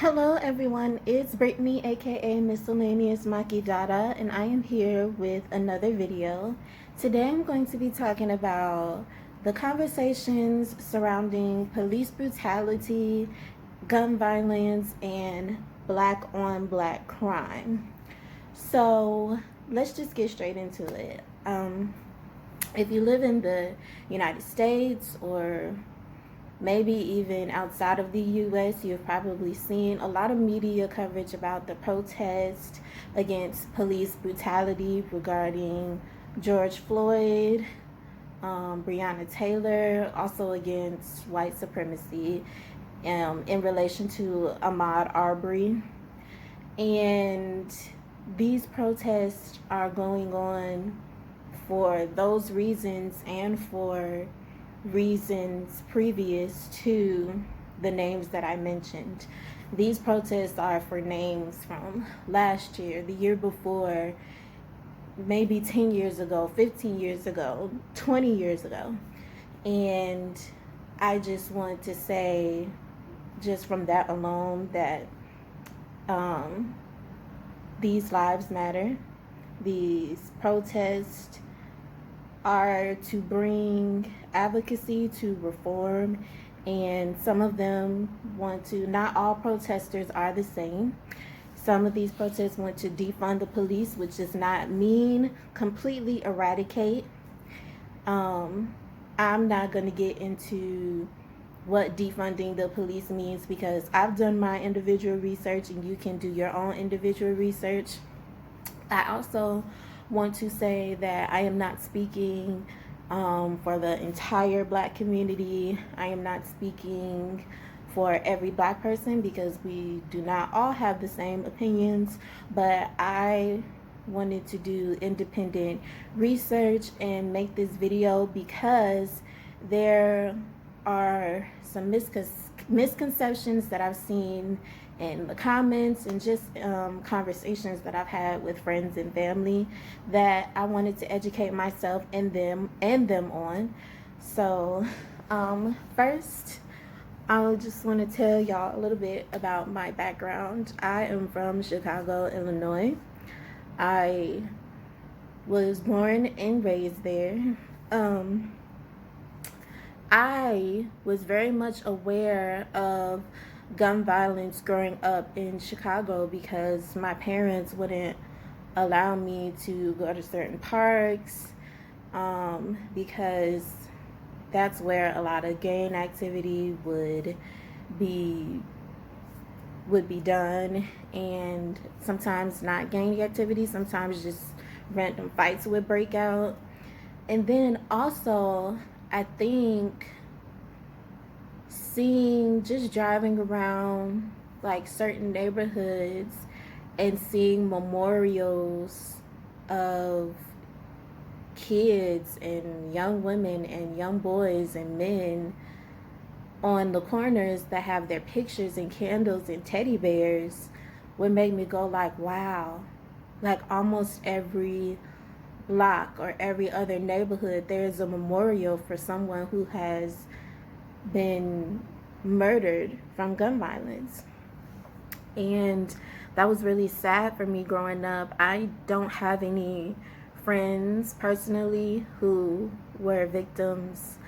Hello everyone, it's Brittany aka Miscellaneous Maskchicago, and I am here with another video. Today I'm going to be talking about the conversations surrounding police brutality, gun violence, and black on black crime. So let's just get straight into it. If you live in the United States or maybe even outside of the US, you've probably seen a lot of media coverage about the protest against police brutality regarding George Floyd, Breonna Taylor, also against white supremacy in relation to Ahmaud Arbery. And these protests are going on for those reasons and for reasons previous to the names that I mentioned. These protests are for names from last year, the year before, maybe 10 years ago, 15 years ago, 20 years ago. And I just want to say, just from that alone, that these lives matter. These protests are to bring advocacy to reform, and some of them want to, not all protesters are the same. Some of these protests want to defund the police, which does not mean completely eradicate. I'm not going to get into what defunding the police means because I've done my individual research and you can do your own individual research. I also want to say that I am not speaking for the entire black community. I am not speaking for every black person because we do not all have the same opinions, but I wanted to do independent research and make this video because there are some misconceptions that I've seen in the comments and just conversations that I've had with friends and family that I wanted to educate myself and them on. So first, I just want to tell y'all a little bit about my background. I am from Chicago, Illinois. I was born and raised there. I was very much aware of gun violence growing up in Chicago because my parents wouldn't allow me to go to certain parks because that's where a lot of gang activity would be done, and sometimes not gang activity, sometimes just random fights would break out. And then also, I think just driving around like certain neighborhoods and seeing memorials of kids and young women and young boys and men on the corners that have their pictures and candles and teddy bears would make me go like, wow, like almost every block or every other neighborhood there's a memorial for someone who has been murdered from gun violence. And that was really sad for me growing up. I don't have any friends personally who were victims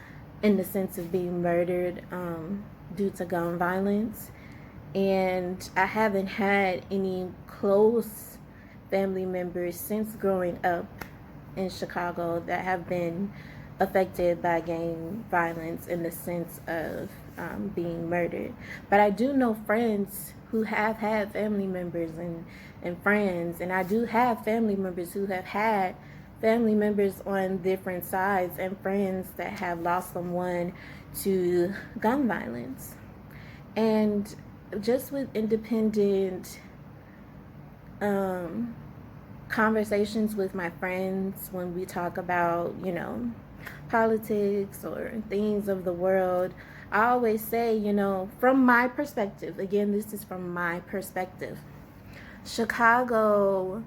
in the sense of being murdered due to gun violence. And I haven't had any close family members since growing up in Chicago that have been affected by gang violence in the sense of being murdered. But I do know friends who have had family members and friends, and I do have family members who have had family members on different sides and friends that have lost someone to gun violence. And just with independent conversations with my friends when we talk about, politics or things of the world, I always say, from my perspective, again, this is from my perspective, Chicago,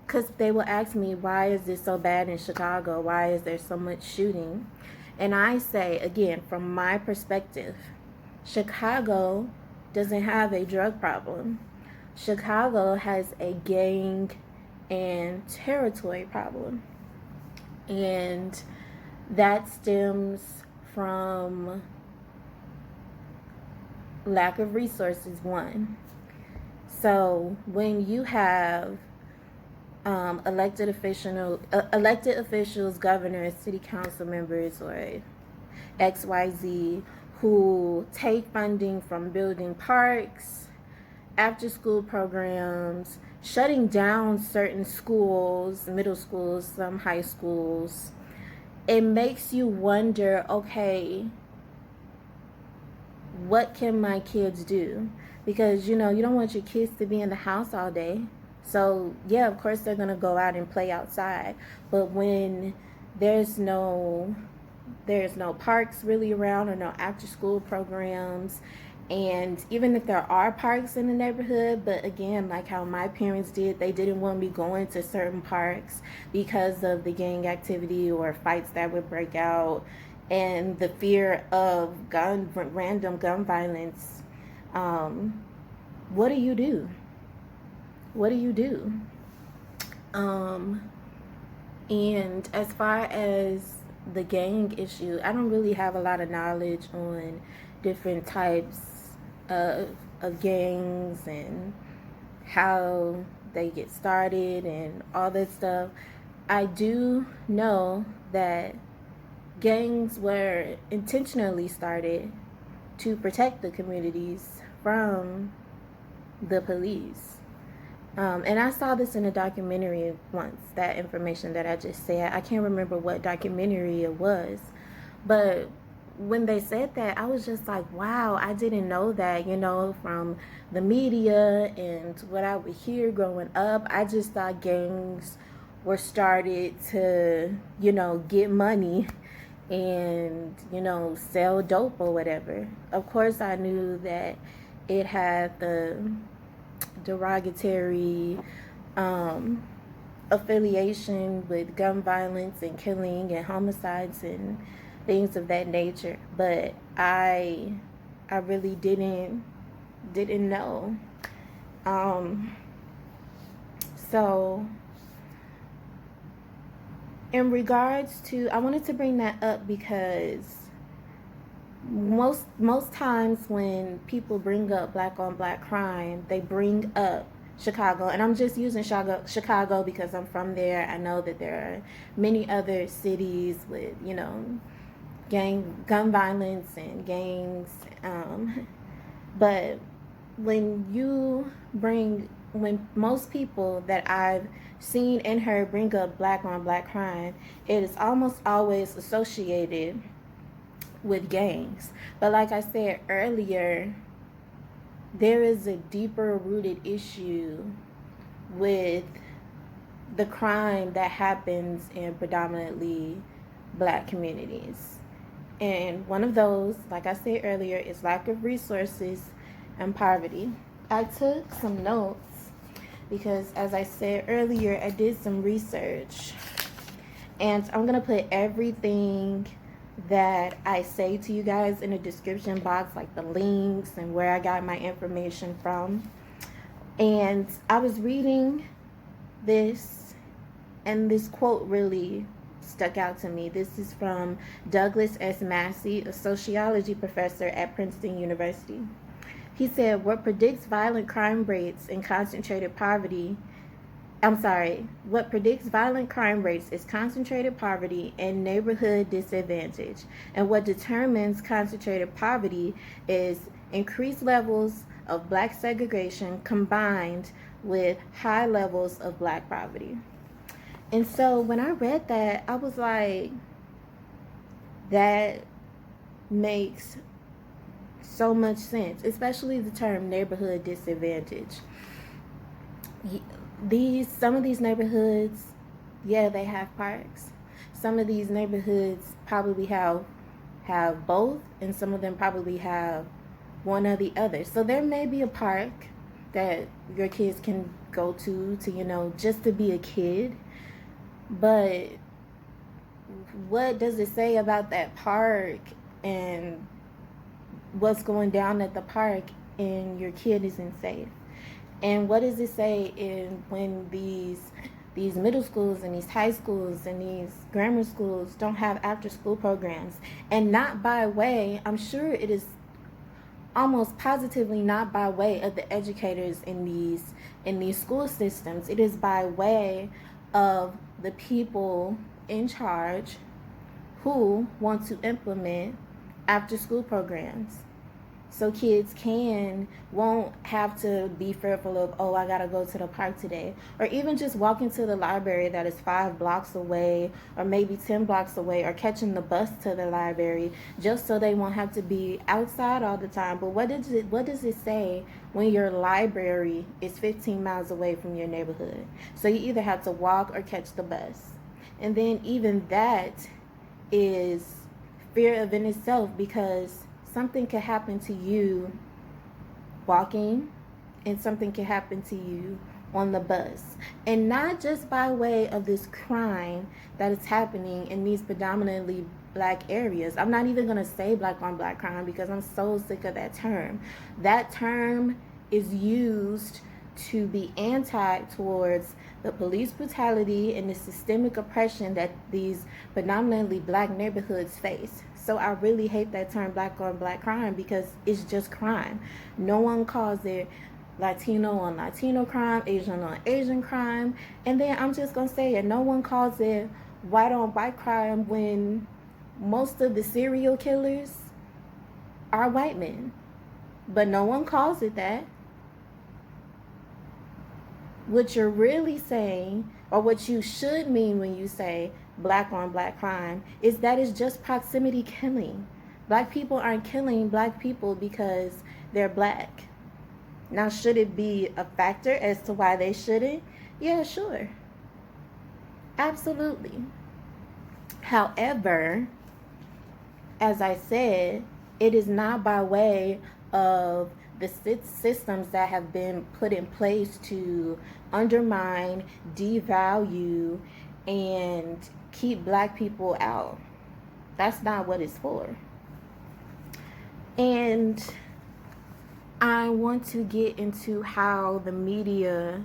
because they will ask me, why is this so bad in Chicago? Why is there so much shooting? And I say, again, from my perspective, Chicago doesn't have a drug problem. Chicago has a gang and territory problem. And that stems from lack of resources, one. So when you have elected officials, governors, city council members, or XYZ, who take funding from building parks, after school programs, shutting down certain schools, middle schools, some high schools, it makes you wonder, okay, what can my kids do? Because, you know, you don't want your kids to be in the house all day. So, yeah, of course they're going to go out and play outside. But when there's no parks really around, or no after school programs, and even if there are parks in the neighborhood, but again, like how my parents did, they didn't want me going to certain parks because of the gang activity or fights that would break out and the fear of random gun violence. What do you do? What do you do? And as far as the gang issue, I don't really have a lot of knowledge on different types of gangs and how they get started and all that stuff. I do know that gangs were intentionally started to protect the communities from the police. And I saw this in a documentary once, that information that I just said. I can't remember what documentary it was, but when they said that, I was just like, wow, I didn't know that, you know, from the media and what I would hear growing up. I just thought gangs were started to, you know, get money and, you know, sell dope or whatever. Of course, I knew that it had the derogatory affiliation with gun violence and killing and homicides and things of that nature, but I really didn't know. So in regards to, I wanted to bring that up because most times when people bring up black on black crime, they bring up Chicago, and I'm just using Chicago because I'm from there. I know that there are many other cities with, you know, gun violence and gangs, but when most people that I've seen and heard bring up black on black crime, it is almost always associated with gangs. But like I said earlier, there is a deeper rooted issue with the crime that happens in predominantly black communities. And one of those, like I said earlier, is lack of resources and poverty. I took some notes because, as I said earlier, I did some research. And I'm going to put everything that I say to you guys in the description box, like the links and where I got my information from. And I was reading this, and this quote really stuck out to me. This is from Douglas S. Massey, a sociology professor at Princeton University. He said, what predicts violent crime rates is concentrated poverty and neighborhood disadvantage. And what determines concentrated poverty is increased levels of black segregation combined with high levels of black poverty. And so when I read that, I was like, that makes so much sense, especially the term neighborhood disadvantage. Some of these neighborhoods, yeah, they have parks. Some of these neighborhoods probably have both, and some of them probably have one or the other. So there may be a park that your kids can go to, you know, just to be a kid. But what does it say about that park and what's going down at the park and your kid isn't safe. And what does it say in when these middle schools and these high schools and these grammar schools don't have after school programs? And not by way, I'm sure it is almost positively not by way of the educators in these school systems. It is by way of the people in charge who want to implement after school programs. So kids won't have to be fearful of, oh, I gotta go to the park today. Or even just walking to the library that is 5 blocks away or maybe 10 blocks away, or catching the bus to the library just so they won't have to be outside all the time. But what does it say when your library is 15 miles away from your neighborhood? So you either have to walk or catch the bus. And then even that is fear of in itself, because something could happen to you walking and something could happen to you on the bus. And not just by way of this crime that is happening in these predominantly black areas. I'm not even going to say black on black crime because I'm so sick of that term. That term is used to be anti towards the police brutality and the systemic oppression that these predominantly black neighborhoods face. So I really hate that term black on black crime, because it's just crime. No one calls it Latino on Latino crime, Asian on Asian crime. And then I'm just going to say it, no one calls it white on white crime when most of the serial killers are white men. But no one calls it that. What you're really saying, or what you should mean when you say black on black crime, is that it's just proximity killing. Black people aren't killing black people because they're black. Now, should it be a factor as to why they shouldn't? Yeah, sure. Absolutely. However, as I said, it is not by way of the systems that have been put in place to undermine, devalue, and keep black people out. That's not what it's for. And I want to get into how the media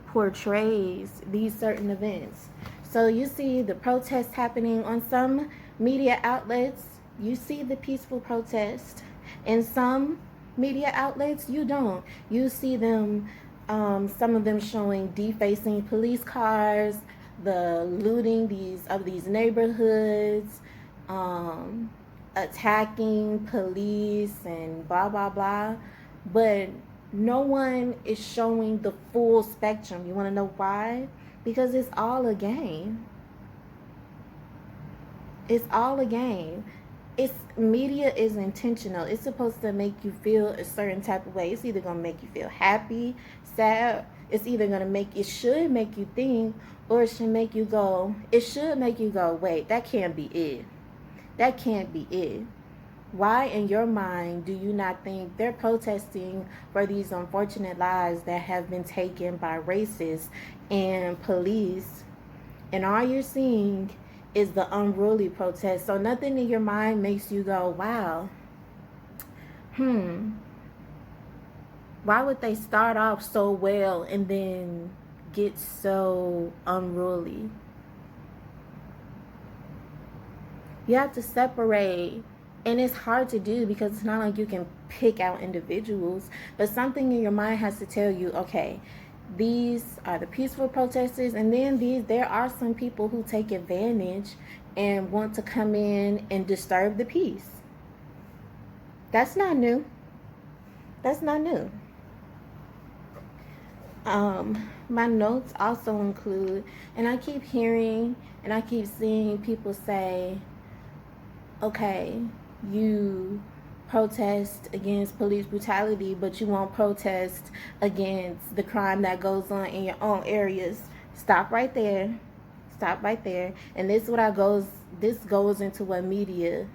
portrays these certain events. So you see the protests happening on some media outlets. You see the peaceful protest. In some media outlets, you don't. You see them, some of them showing defacing police cars, the looting these neighborhoods, attacking police and blah blah blah. But no one is showing the full spectrum. You want to know why? Because it's all a game. It's all a game. Media is intentional. It's supposed to make you feel a certain type of way. It's either going to make you feel happy, sad. It should make you think, or it should make you go, wait, that can't be it. That can't be it. Why in your mind do you not think they're protesting for these unfortunate lives that have been taken by racists and police, and all you're seeing is the unruly protest? So nothing in your mind makes you go, wow, why would they start off so well and then get so unruly? You have to separate, and it's hard to do because it's not like you can pick out individuals, but something in your mind has to tell you, okay, these are the peaceful protesters, and then there are some people who take advantage and want to come in and disturb the peace. That's not new. That's not new. My notes also include, and I keep hearing and I keep seeing people say, okay, you protest against police brutality, but you won't protest against the crime that goes on in your own areas. Stop right there. Stop right there. And this goes into what media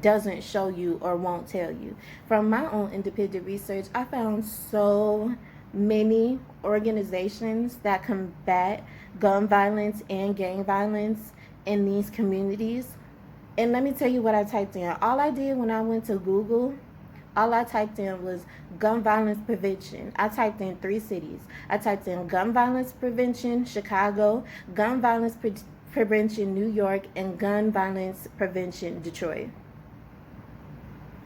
doesn't show you or won't tell you. From my own independent research, I found so many organizations that combat gun violence and gang violence in these communities. And let me tell you what I typed in. All I did when I went to Google All I typed in was gun violence prevention. I typed in 3 cities. I typed in gun violence prevention, Chicago, gun violence prevention, New York, and gun violence prevention, Detroit.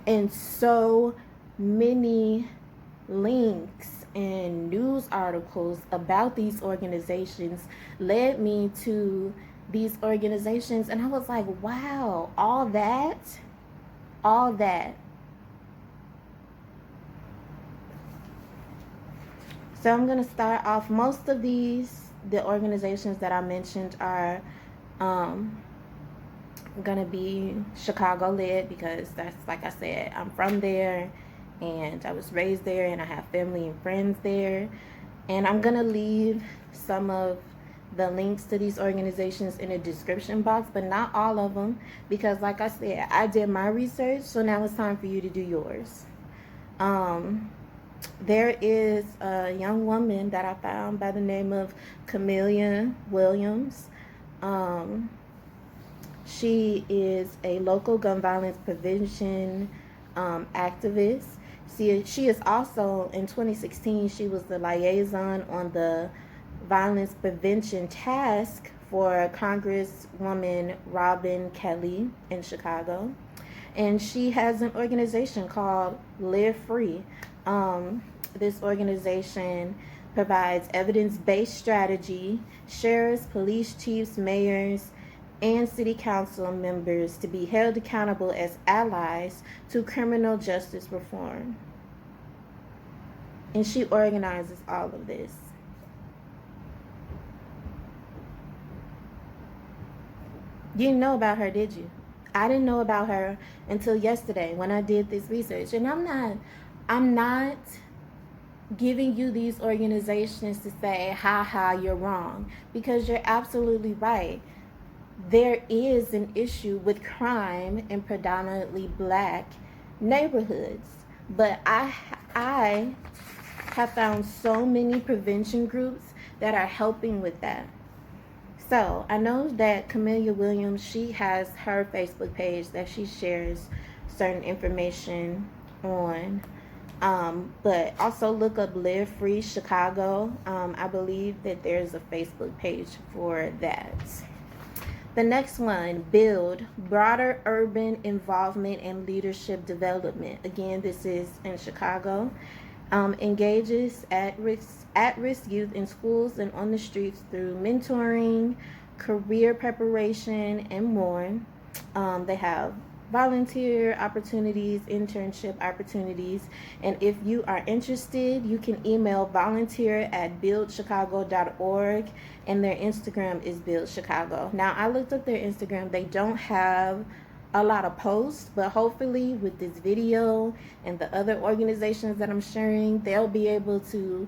And so many links and news articles about these organizations led me to these organizations, and I was like, wow, all that. So I'm going to start off. Most of the organizations that I mentioned are going to be Chicago led, because that's, like I said, I'm from there and I was raised there and I have family and friends there. And I'm going to leave some of the links to these organizations in the description box, but not all of them, because like I said, I did my research, so now it's time for you to do yours. There is a young woman that I found by the name of Camellia Williams. She is a local gun violence prevention activist. She is also, in 2016, she was the liaison on the Violence Prevention Task for Congresswoman Robin Kelly in Chicago. And she has an organization called Live Free. This organization provides evidence-based strategy, sheriffs, police chiefs, mayors, and city council members to be held accountable as allies to criminal justice reform. And she organizes all of this. You didn't know about her, did you? I didn't know about her until yesterday when I did this research. And I'm not giving you these organizations to say, ha, you're wrong, because you're absolutely right. There is an issue with crime in predominantly black neighborhoods. But I have found so many prevention groups that are helping with that. So I know that Camellia Williams, she has her Facebook page that she shares certain information on. But also look up Live Free Chicago. I believe that there's a Facebook page for that. The next one, Build, Broader Urban Involvement and Leadership Development. Again, this is in Chicago. Engages at-risk youth in schools and on the streets through mentoring, career preparation, and more. They have volunteer opportunities, internship opportunities, and if you are interested, you can email volunteer@buildchicago.org, and their Instagram is buildchicago. Now, I looked up their Instagram. They don't have a lot of posts, but hopefully with this video and the other organizations that I'm sharing, they'll be able to,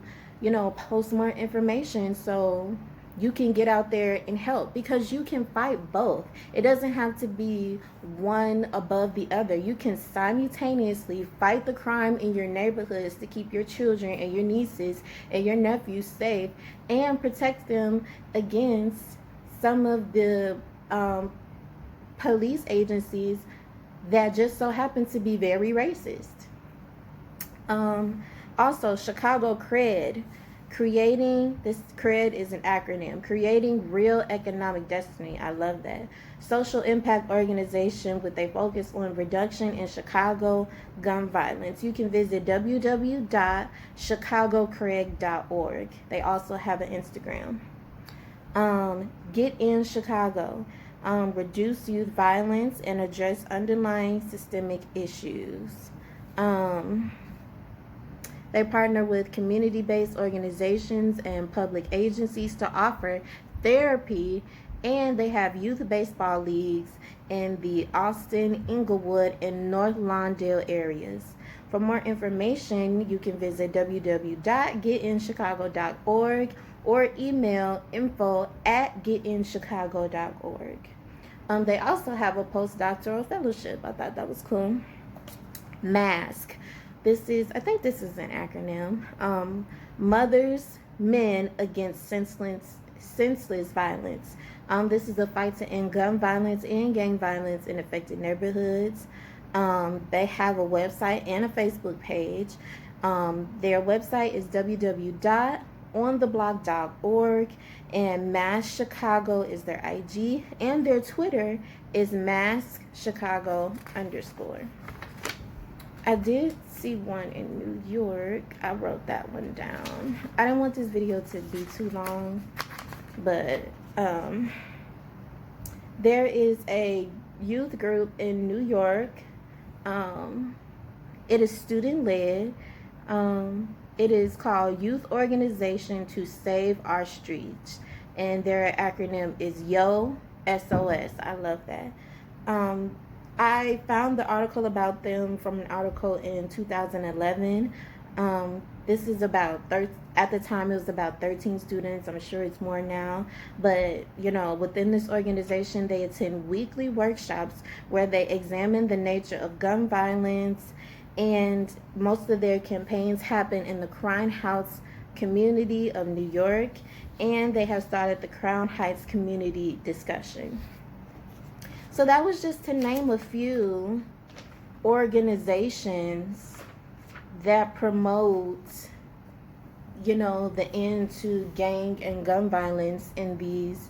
post more information so you can get out there and help, because you can fight both. It doesn't have to be one above the other. You can simultaneously fight the crime in your neighborhoods to keep your children and your nieces and your nephews safe, and protect them against some of the police agencies that just so happen to be very racist. Also, Chicago Cred. This CRED is an acronym, Creating Real Economic Destiny. I love that. Social impact organization with a focus on reduction in Chicago gun violence. You can visit www.chicagocred.org. They also have an Instagram. Get in Chicago. Reduce youth violence and address underlying systemic issues. They partner with community-based organizations and public agencies to offer therapy, and they have youth baseball leagues in the Austin, Inglewood, and North Lawndale areas. For more information, you can visit www.getinchicago.org or email info@getinchicago.org. They also have a postdoctoral fellowship. I thought that was cool. MASK. I think this is an acronym. Mothers, Men Against Senseless Violence. This is a fight to end gun violence and gang violence in affected neighborhoods. They have a website and a Facebook page. Their website is www.ontheblog.org, and Maskchicago is their IG, and their Twitter is Maskchicago_. I did see one in New York. I wrote that one down. I didn't want this video to be too long, but there is a youth group in New York. It is student-led. It is called Youth Organization to Save Our Streets, and their acronym is YO SOS. I love that. I found the article about them from an article in 2011. This is about at the time it was about 13 students. I'm sure it's more now, but you know, within this organization, they attend weekly workshops where they examine the nature of gun violence, and most of their campaigns happen in the Crown Heights community of New York, and they have started the Crown Heights community discussion. So that was just to name a few organizations that promote, you know, the end to gang and gun violence in these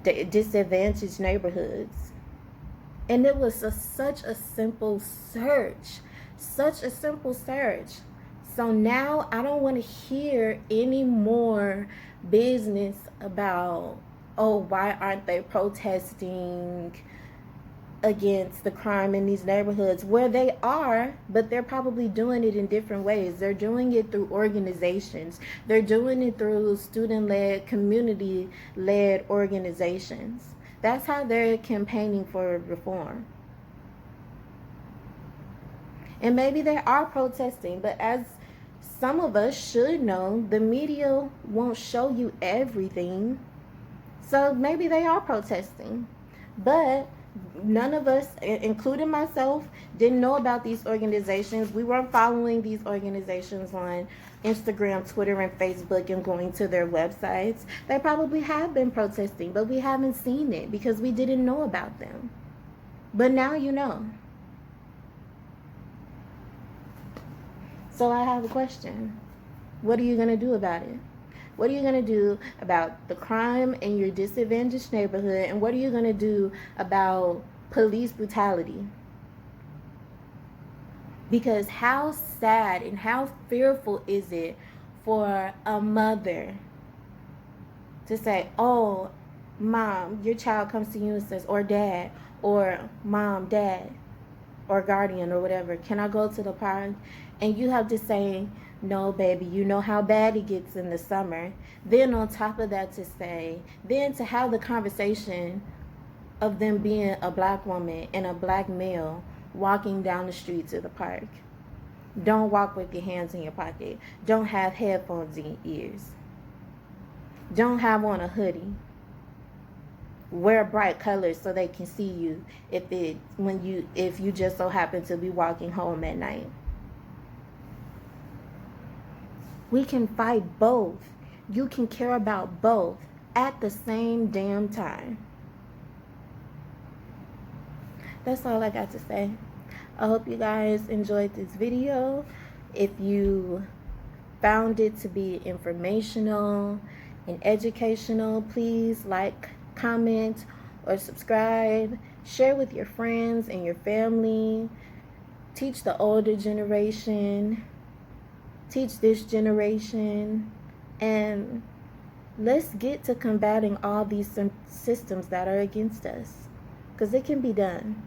disadvantaged neighborhoods. And it was such a simple search. So now I don't want to hear any more business about, oh, why aren't they protesting against the crime in these neighborhoods, where they are, but they're probably doing it in different ways. They're doing it through organizations. They're doing it through student-led, community-led organizations. That's how they're campaigning for reform. And maybe they are protesting, but as some of us should know, the media won't show you everything. So maybe they are protesting, but none of us, including myself, didn't know about these organizations. We weren't following these organizations on Instagram, Twitter, and Facebook and going to their websites. They probably have been protesting, but we haven't seen it because we didn't know about them. But now you know. So I have a question. What are you going to do about it? What are you going to do about the crime in your disadvantaged neighborhood? And what are you going to do about police brutality? Because how sad and how fearful is it for a mother to say, oh, mom, your child comes to you and says, or dad, or mom, dad, or guardian, or whatever, can I go to the park? And you have to say, no, baby, you know how bad it gets in the summer. Then on top of that then to have the conversation of them being a black woman and a black male walking down the streets of the park. Don't walk with your hands in your pocket. Don't have headphones in your ears. Don't have on a hoodie. Wear bright colors so they can see you if you just so happen to be walking home at night. We can fight both. You can care about both at the same damn time. That's all I got to say. I hope you guys enjoyed this video. If you found it to be informational and educational, please like, comment, or subscribe. Share with your friends and your family. Teach the older generation. Teach this generation, and let's get to combating all these systems that are against us, because it can be done.